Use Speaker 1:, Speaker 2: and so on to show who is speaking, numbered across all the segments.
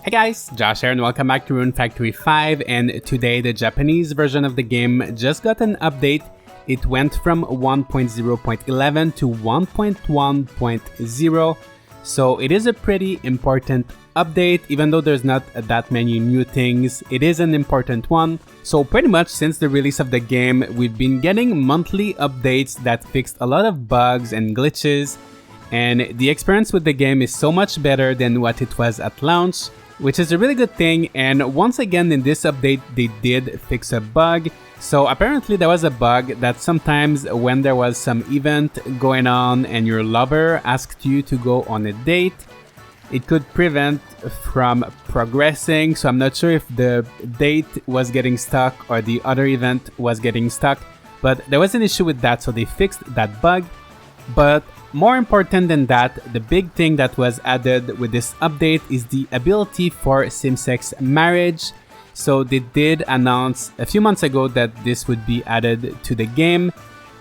Speaker 1: Hey guys, Josh here and welcome back to Rune Factory 5, and today the Japanese version of the game just got an update. It went from 1.0.11 to 1.1.0, so it is a pretty important update. Even though there's not that many new things, it is an important one. So pretty much since the release of the game, we've been getting monthly updates that fixed a lot of bugs and glitches, and the experience with the game is so much better than what it was at launch, which is a really good thing. And once again in this update they did fix a bug. So apparently there was a bug that sometimes when there was some event going on and your lover asked you to go on a date, it could prevent from progressing. So I'm not sure if the date was getting stuck or the other event was getting stuck, but there was an issue with that, so they fixed that bug. But more important than that, the big thing that was added with this update is the ability for same-sex marriage. So they did announce a few months ago that this would be added to the game.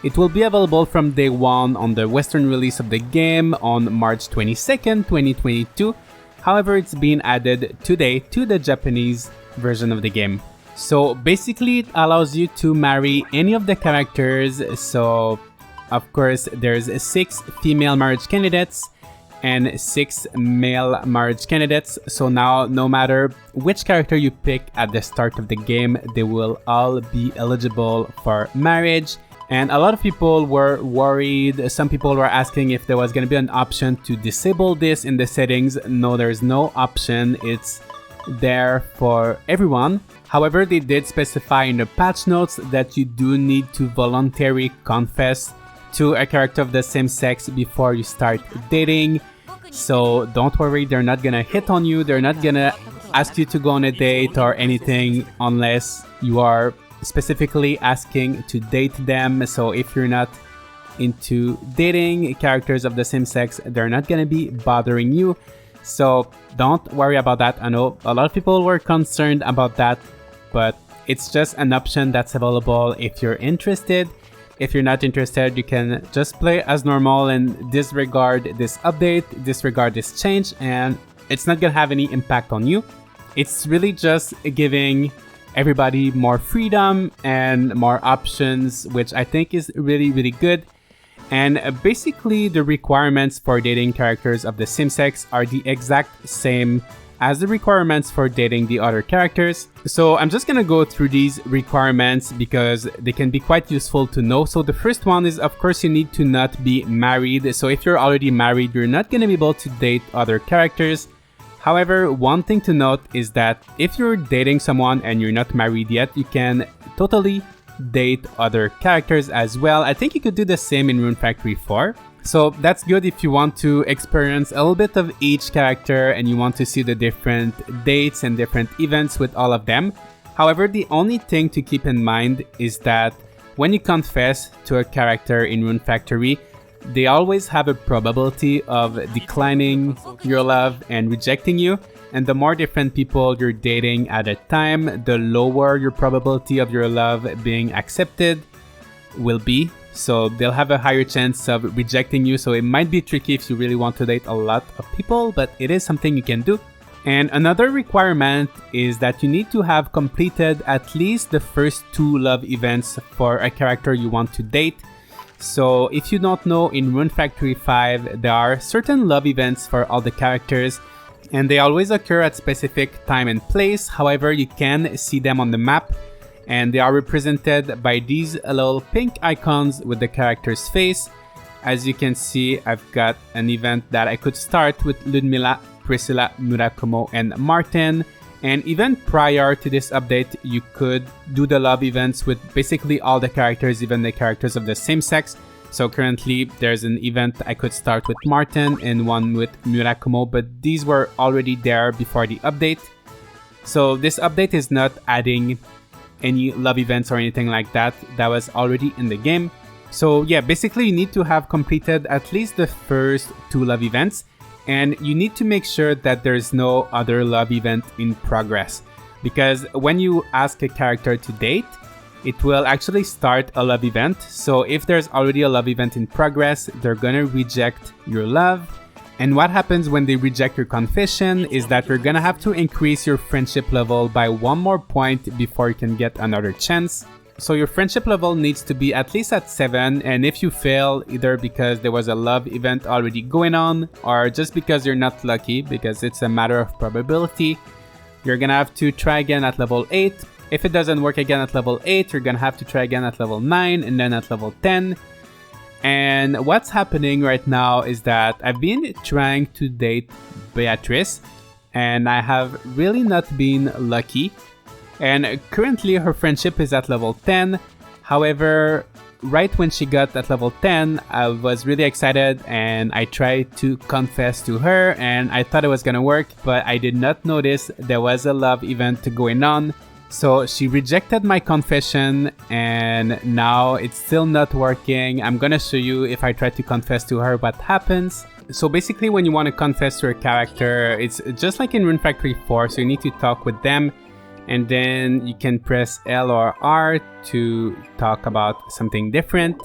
Speaker 1: It will be available from day one on the Western release of the game on March 22nd, 2022. However, it's being added today to the Japanese version of the game. So basically it allows you to marry any of the characters. So of course, there's 6 female marriage candidates and 6 male marriage candidates. So now, no matter which character you pick at the start of the game, they will all be eligible for marriage. And a lot of people were worried. Some people were asking if there was going to be an option to disable this in the settings. No, there's no option. It's there for everyone. However, they did specify in the patch notes that you do need to voluntarily confess to a character of the same sex before you start dating. So don't worry, they're not gonna hit on you, they're not gonna ask you to go on a date or anything unless you are specifically asking to date them. So if you're not into dating characters of the same sex, they're not gonna be bothering you. So don't worry about that. I know a lot of people were concerned about that, but it's just an option that's available if you're interested. If you're not interested, you can just play as normal and disregard this update, disregard this change, and it's not gonna have any impact on you. It's really just giving everybody more freedom and more options, which I think is really, really good. And basically the requirements for dating characters of the same sex are the exact same as the requirements for dating the other characters. So I'm just gonna go through these requirements because they can be quite useful to know. So the first one is, of course, you need to not be married. So if you're already married, you're not gonna be able to date other characters. However, one thing to note is that if you're dating someone and you're not married yet, you can totally date other characters as well. I think you could do the same in Rune Factory 4. So that's good if you want to experience a little bit of each character and you want to see the different dates and different events with all of them. However, the only thing to keep in mind is that when you confess to a character in Rune Factory, they always have a probability of declining your love and rejecting you. And the more different people you're dating at a time, the lower your probability of your love being accepted will be. So they'll have a higher chance of rejecting you. So it might be tricky if you really want to date a lot of people, but it is something you can do. And another requirement is that you need to have completed at least the first 2 love events for a character you want to date. So if you don't know, in Rune Factory 5, there are certain love events for all the characters, and they always occur at specific time and place. However, you can see them on the map, and they are represented by these little pink icons with the character's face. As you can see, I've got an event that I could start with Ludmila, Priscilla, Murakumo, and Martin. And even prior to this update, you could do the love events with basically all the characters, even the characters of the same sex. So currently there's an event I could start with Martin and one with Murakumo, but these were already there before the update. So this update is not adding any love events or anything like that. That was already in the game. So yeah, basically you need to have completed at least the first 2 love events, and you need to make sure that there's no other love event in progress, because when you ask a character to date, it will actually start a love event. So if there's already a love event in progress, they're gonna reject your love. And what happens when they reject your confession is that you're gonna have to increase your friendship level by 1 more point before you can get another chance. So your friendship level needs to be at least at 7, and if you fail, either because there was a love event already going on, or just because you're not lucky, because it's a matter of probability, you're gonna have to try again at level 8. If it doesn't work again at level 8, you're gonna have to try again at level 9, and then at level 10. And what's happening right now is that I've been trying to date Beatrice, and I have really not been lucky. And currently her friendship is at level 10. However, right when she got at level 10, I was really excited and I tried to confess to her and I thought it was gonna work, but I did not notice there was a love event going on. So she rejected my confession and now it's still not working. I'm gonna show you if I try to confess to her what happens. So basically when you want to confess to a character, it's just like in Rune Factory 4, so you need to talk with them. And then you can press L or R to talk about something different.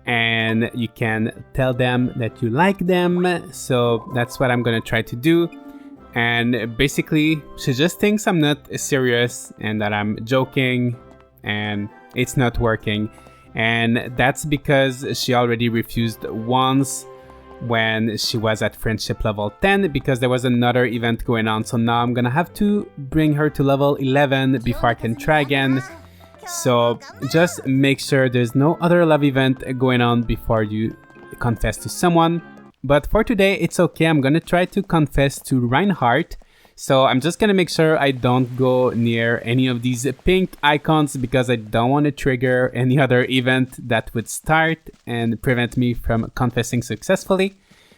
Speaker 1: And you can tell them that you like them. So that's what I'm gonna try to do. And basically, she just thinks I'm not serious and that I'm joking and it's not working. And that's because she already refused once when she was at friendship level 10 because there was another event going on. So now I'm gonna have to bring her to level 11 before I can try again. So just make sure there's no other love event going on before you confess to someone. But for today, it's okay. I'm gonna try to confess to Reinhardt. So I'm just gonna make sure I don't go near any of these pink icons because I don't want to trigger any other event that would start and prevent me from confessing successfully.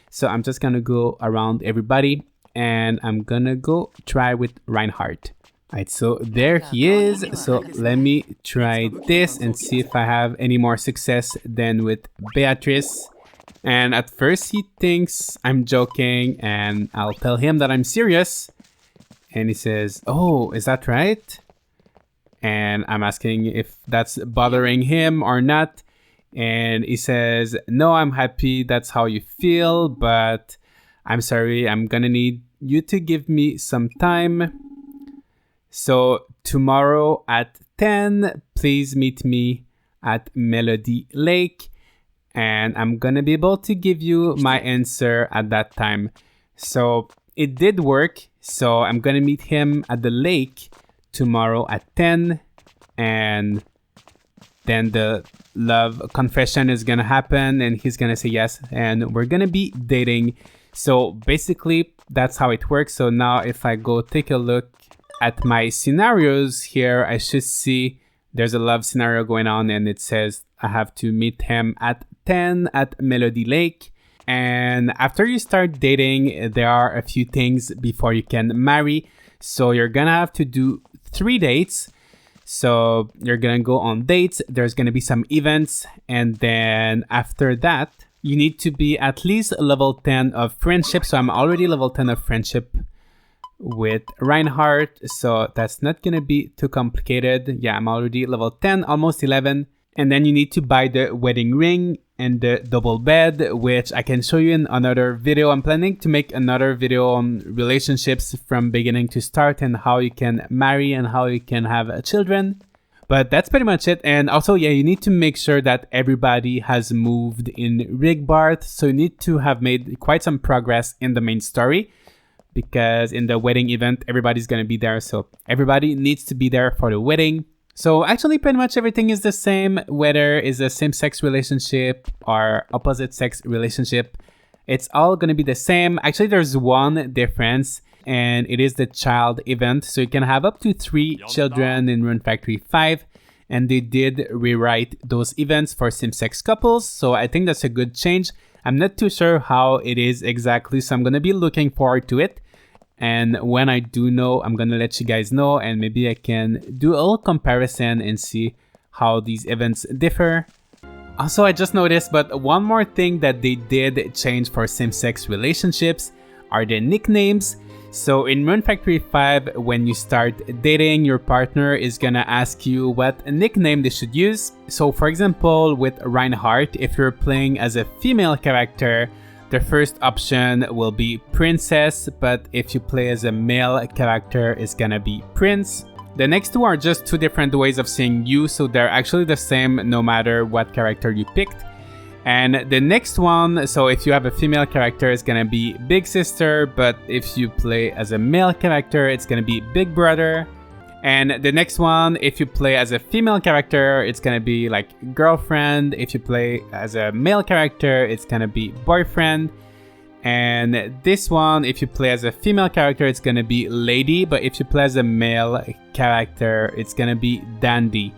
Speaker 1: So I'm just gonna go around everybody and I'm gonna go try with Reinhardt. Alright, so there he is. So let me try this and see if I have any more success than with Beatrice. And at first he thinks I'm joking and I'll tell him that I'm serious. And he says, "Oh, is that right?" And I'm asking if that's bothering him or not. And he says, "No, I'm happy. That's how you feel. But I'm sorry. I'm gonna need you to give me some time. So tomorrow at 10, please meet me at Melody Lake. And I'm gonna be able to give you my answer at that time." So it did work. So I'm gonna meet him at the lake tomorrow at 10. And then the love confession is gonna happen and he's gonna say yes. And we're gonna be dating. So basically that's how it works. So now if I go take a look at my scenarios here, I should see there's a love scenario going on and it says I have to meet him at 10 at Melody Lake. And after you start dating, there are a few things before you can marry. So you're gonna have to do 3 dates. So you're gonna go on dates. There's gonna be some events. And then after that, you need to be at least level 10 of friendship. So I'm already level 10 of friendship with Reinhardt. So that's not gonna be too complicated. Yeah, I'm already level 10, almost 11. And then you need to buy the wedding ring and the double bed, which I can show you in another video. I'm planning to make another video on relationships from beginning to start and how you can marry and how you can have children. But that's pretty much it. And also, yeah, you need to make sure that everybody has moved in Rigbarth. So you need to have made quite some progress in the main story because in the wedding event, everybody's going to be there. So everybody needs to be there for the wedding. So actually pretty much everything is the same, whether it's a same-sex relationship or opposite-sex relationship. It's all going to be the same. Actually, there's one difference, and it is the child event. So you can have up to 3 children in Rune Factory 5, and they did rewrite those events for same-sex couples. So I think that's a good change. I'm not too sure how it is exactly, so I'm going to be looking forward to it. And when I do know, I'm going to let you guys know and maybe I can do a little comparison and see how these events differ. Also, I just noticed, but one more thing that they did change for same-sex relationships are the nicknames. So in Rune Factory 5, when you start dating, your partner is going to ask you what nickname they should use. So for example, with Reinhardt, if you're playing as a female character, The first option will be princess, but if you play as a male character, it's gonna be prince. The next two are just two different ways of saying you, so they're actually the same no matter what character you picked. And the next one, so if you have a female character, it's gonna be big sister, but if you play as a male character, it's gonna be big brother. And the next one, if you play as a female character, it's gonna be like girlfriend. If you play as a male character, it's gonna be boyfriend. And this one, if you play as a female character, it's gonna be lady, but if you play as a male character, it's gonna be dandy.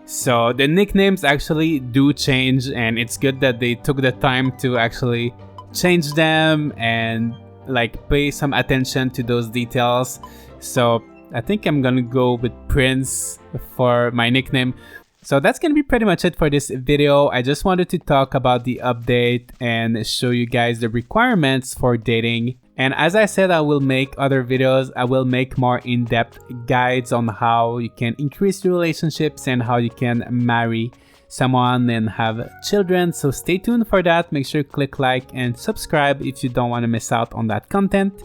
Speaker 1: So the nicknames actually do change, and it's good that they took the time to actually change them and like pay some attention to those details. So I think I'm gonna go with Prince for my nickname. So that's gonna be pretty much it for this video. I just wanted to talk about the update and show you guys the requirements for dating. And as I said, I will make other videos. I will make more in-depth guides on how you can increase your relationships and how you can marry someone and have children. So stay tuned for that. Make sure to click like and subscribe if you don't want to miss out on that content.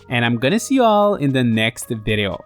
Speaker 1: And I'm gonna see you all in the next video.